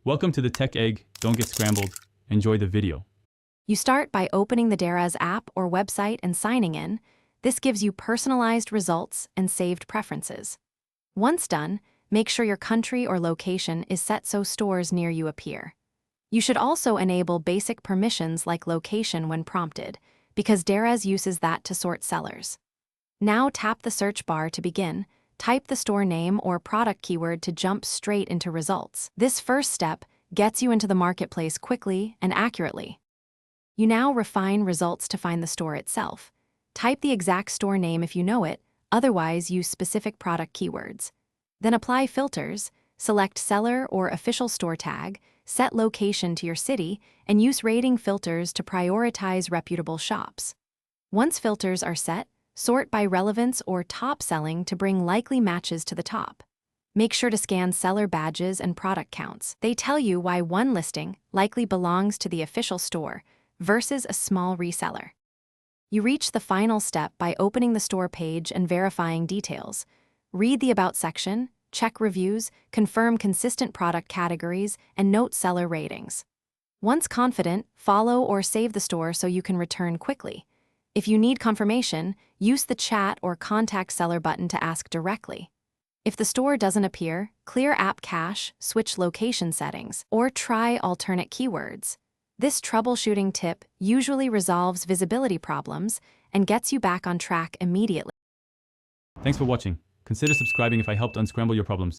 Welcome to the Tech Egg. Don't get scrambled. Enjoy the video. You start by opening the Daraz app or website and signing in. This gives you personalized results and saved preferences. Once done, make sure your country or location is set so stores near you appear. You should also enable basic permissions like location when prompted, because Daraz uses that to sort sellers. Now tap the search bar to begin. Type the store name or product keyword to jump straight into results. This first step gets you into the marketplace quickly and accurately. You now refine results to find the store itself. Type the exact store name if you know it, otherwise use specific product keywords. Then apply filters, select seller or official store tag, set location to your city, and use rating filters to prioritize reputable shops. Once filters are set, sort by relevance or top selling to bring likely matches to the top. Make sure to scan seller badges and product counts. They tell you why one listing likely belongs to the official store versus a small reseller. You reach the final step by opening the store page and verifying details. Read the About section, check reviews, confirm consistent product categories, and note seller ratings. Once confident, follow or save the store so you can return quickly. If you need confirmation, use the chat or contact seller button to ask directly. If the store doesn't appear, clear app cache, switch location settings, or try alternate keywords. This troubleshooting tip usually resolves visibility problems and gets you back on track immediately. Thanks for watching. Consider subscribing if I helped unscramble your problems.